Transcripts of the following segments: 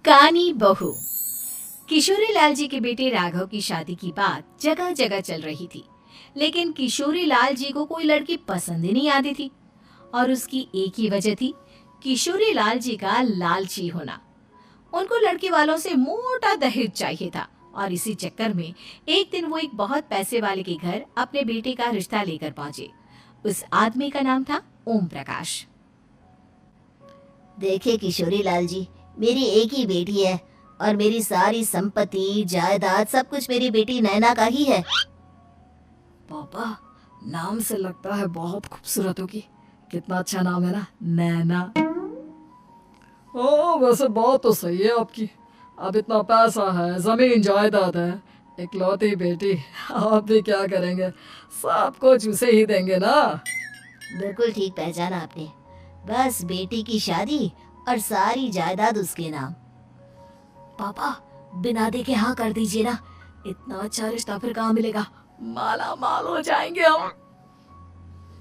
कानी बहू। किशोरी लाल जी के बेटे राघव की शादी की बात जगह जगह चल रही थी, लेकिन किशोरी लाल जी को कोई लड़की पसंद ही नहीं आती थी। और उसकी एक ही वजह थी, किशोरी लाल जी का लालची होना। उनको लड़की वालों से मोटा दहेज चाहिए था और इसी चक्कर में एक दिन वो एक बहुत पैसे वाले के घर अपने बेटे का रिश्ता लेकर पहुंचे। उस आदमी का नाम था ओम प्रकाश। देखिए किशोरी लाल जी, मेरी एक ही बेटी है और मेरी सारी संपत्ति जायदाद सब कुछ मेरी बेटी नैना का ही है। पापा, नाम से लगता है बहुत खूबसूरत होगी। कितना अच्छा नाम है ना, नैना। ओ, वैसे बात तो सही है आपकी। अब इतना पैसा है, जमीन जायदाद है, इकलौती बेटी, आप भी क्या करेंगे? सब कुछ उसे ही देंगे ना। बिल्कुल ठीक पहचाना आपने। बस बेटी की शादी और सारी जायदाद उसके नाम। पापा, बिना देखे हाँ कर दीजिए ना। इतना अच्छा रिश्ता फिर कहाँ मिलेगा? माला माल हो जाएंगे हम।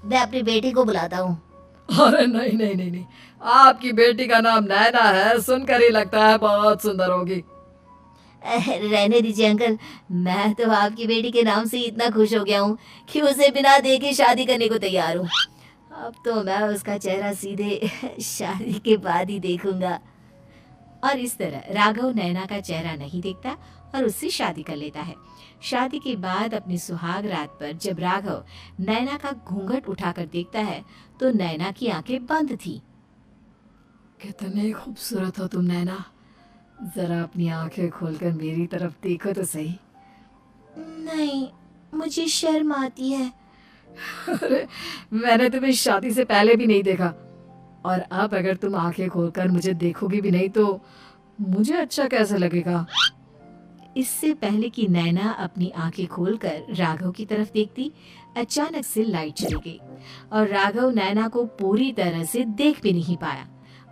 मैं अपनी बेटी को बुलाता हूँ। अरे नहीं नहीं नहीं नहीं, आपकी बेटी का नाम नैना है, सुनकर ही लगता है बहुत सुंदर होगी। रहने दीजिए अंकल, मैं तो आपकी बेटी के नाम से ही इतना खुश हो गया हूँ कि उसे बिना देखे शादी करने को तैयार हूँ। अब तो मैं उसका चेहरा सीधे शादी के बाद ही देखूंगा। और इस तरह राघव नैना का चेहरा नहीं देखता और उससे शादी कर लेता है। शादी के बाद अपनी सुहाग रात पर जब राघव नैना का घूंघट उठाकर देखता है तो नैना की आंखें बंद थी। कितनी खूबसूरत हो तुम नैना, जरा अपनी आंखें खोलकर मेरी तरफ देखो तो सही। नहीं, मुझे शर्म आती है। अरे, मैंने तुम्हें शादी से पहले भी नहीं देखा, और अब अगर तुम आंखें खोलकर मुझे देखोगी भी नहीं तो मुझे अच्छा कैसे लगेगा? इससे पहले कि नैना अपनी आंखें खोलकर राघव की तरफ देखती, अचानक से लाइट चली गई और राघव नैना को पूरी तरह से देख भी नहीं पाया।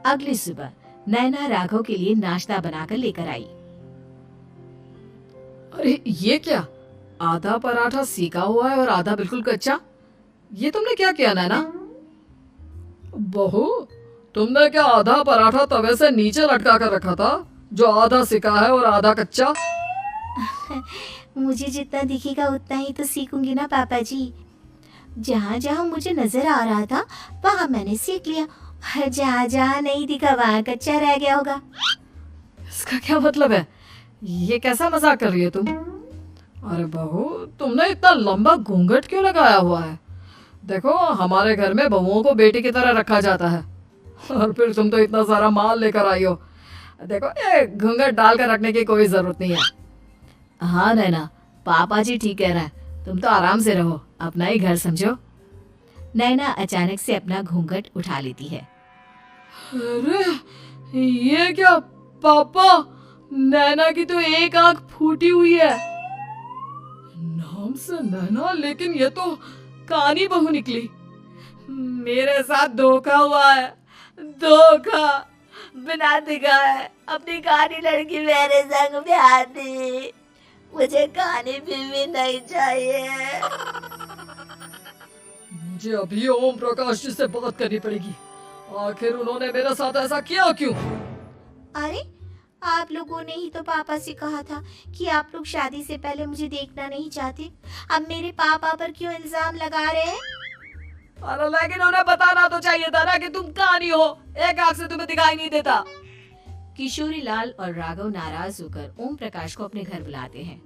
अगली सुबह नैना राघव के लिए नाश्ता बनाकर लेकर आई। अरे ये क्या, आधा पराठा सेका हुआ है और आधा बिल्कुल कच्चा। ये तुमने क्या किया नैना? बहू, तुमने क्या आधा पराठा तवे से नीचे लटका कर रखा था, जो आधा सेका है और आधा कच्चा? मुझे जितना दिखेगा उतना ही तो सीखूंगी ना पापा जी। जहाँ जहाँ मुझे नजर आ रहा था वहाँ मैंने सीख लिया, जहाँ जहाँ नहीं दिखा वहाँ कच्चा रह गया होगा। इसका क्या मतलब है? ये कैसा मजाक कर रही है तुम? अरे बहू, तुमने इतना लंबा घूंघट क्यों लगाया हुआ है? देखो, हमारे घर में बहुओं को बेटी की तरह रखा जाता है, और फिर तुम तो इतना सारा माल लेकर आई हो। देखो, ये घूंघट डालकर रखने की कोई जरूरत नहीं है। हाँ नैना, पापा जी ठीक कह रहा है, तुम तो आराम से रहो, अपना ही घर समझो। नैना अचानक से अपना घूंघट उठा लेती है। अरे ये क्या पापा, नैना की तो एक आंख फूटी हुई है। नाम से नैना, लेकिन ये तो कानी बहू निकली। मेरे साथ धोखा हुआ है, धोखा। बिना दिखाए अपनी कानी लड़की मेरे संग ब्याह दी। मुझे कानी भी नहीं चाहिए। मुझे अभी ओम प्रकाश जी से बात करनी पड़ेगी। आखिर उन्होंने मेरे साथ ऐसा किया क्यों? अरे, आप लोगों ने ही तो पापा से कहा था कि आप लोग शादी से पहले मुझे देखना नहीं चाहते। अब मेरे पापा पर क्यों इल्जाम लगा रहे हैं? अरे लेकिन उन्हें बताना तो चाहिए था ना कि तुम कानी हो, एक आंख से तुम्हें दिखाई नहीं देता। किशोरी लाल और राघव नाराज होकर ओम प्रकाश को अपने घर बुलाते हैं।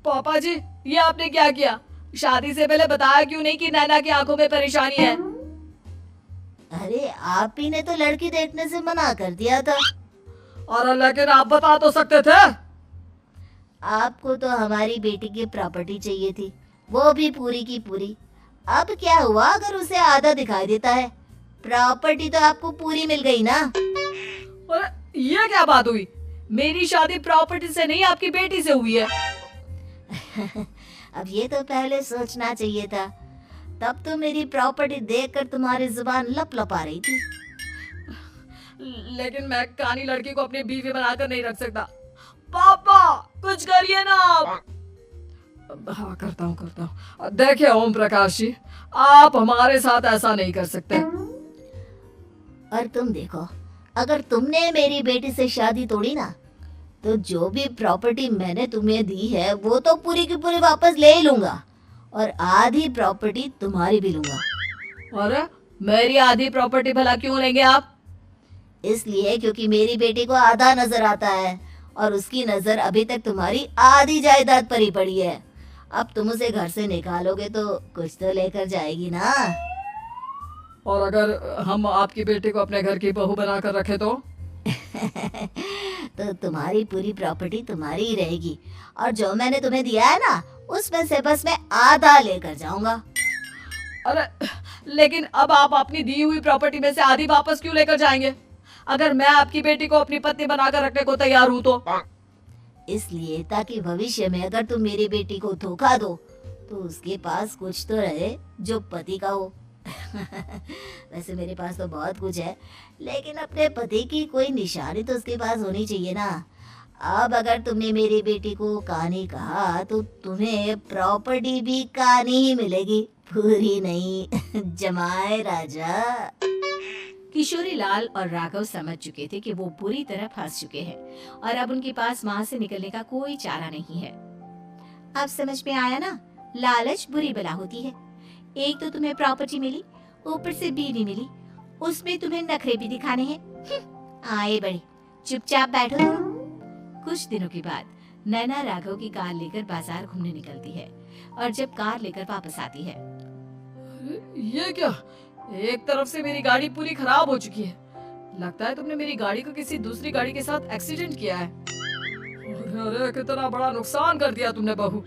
पापा जी, ये आपने क्या किया? शादी से पहले बताया क्यों नहीं कि नैना की आंखों में परेशानी है? अरे आप ही ने तो लड़की देखने से मना कर दिया था। और लेकिन आप बता तो सकते थे। आपको तो हमारी बेटी की प्रॉपर्टी चाहिए थी, वो भी पूरी की पूरी। अब क्या हुआ अगर उसे आधा दिखाई देता है? प्रॉपर्टी तो आपको पूरी मिल गई ना। और ये क्या बात हुई? मेरी शादी प्रॉपर्टी से नहीं, आपकी बेटी से हुई है। अब ये तो पहले सोचना चाहिए था, तब तो मेरी प्रॉपर्टी देखकर तुम्हारी जुबान लप लप आ रही थी। लेकिन मैं कानी लड़की को अपनी बीवी बनाकर नहीं रख सकता। पापा, कुछ करिए ना आप। हाँ, करता हूँ। देखिए ओम प्रकाश जी, आप हमारे साथ ऐसा नहीं कर सकते। और तुम देखो, अगर तुमने मेरी बेटी से शादी तोड़ी ना, तो जो भी प्रॉपर्टी मैंने तुम्हें दी है वो तो पूरी की पूरी वापस ले ही लूंगा, और आधी प्रॉपर्टी तुम्हारी भी लूंगा। अरे मेरी आधी प्रॉपर्टी भला क्यों लेंगे आप? इसलिए क्योंकि मेरी बेटी को आधा नजर आता है और उसकी नजर अभी तक तुम्हारी आधी जायदाद पर ही पड़ी है। अब तुम उसे घर से निकालोगे तो कुछ तो लेकर जाएगी ना। और अगर हम आपकी बेटी को अपने घर की बहू बनाकर रखे तो? तो तुम्हारी पूरी प्रॉपर्टी तुम्हारी ही रहेगी, और जो मैंने तुम्हें दिया है ना, उसमें से बस मैं आधा लेकर जाऊंगा। अरे लेकिन अब आप अपनी दी हुई प्रॉपर्टी में से आधी वापस क्यों लेकर जाएंगे? अगर मैं आपकी बेटी को अपनी पत्नी बनाकर रखने को तैयार हूँ तो? इसलिए ताकि भविष्य में अगर तुम मेरी बेटी को धोखा दो तो उसके पास कुछ तो रहे जो पति का हो। वैसे मेरे पास तो बहुत कुछ है, लेकिन अपने पति की कोई निशानी तो उसके पास होनी चाहिए ना। अब अगर तुमने मेरी बेटी को कहानी कहा तो तुम्हें प्रॉपर्टी भी कहानी ही मिलेगी, पूरी नहीं। जमाए राजा। किशोरी लाल और राघव समझ चुके थे कि वो बुरी तरह फंस चुके हैं और अब उनके पास वहां से निकलने का कोई चारा नहीं है। अब समझ में आया ना, लालच बुरी बला होती है। एक तो तुम्हें प्रॉपर्टी मिली, ऊपर से बीवी मिली, उसमें तुम्हें नखरे भी दिखाने हैं। आए बड़े, चुपचाप बैठो तुम। कुछ दिनों के बाद नैना राघव की कार लेकर बाजार घूमने निकलती है और जब कार लेकर वापस आती है, ये क्या? एक तरफ से मेरी गाड़ी पूरी खराब हो चुकी है। लगता है तुमने मेरी गाड़ी को किसी दूसरी गाड़ी के साथ एक्सीडेंट किया है। अरे कितना बड़ा नुकसान कर दिया तुमने बहू।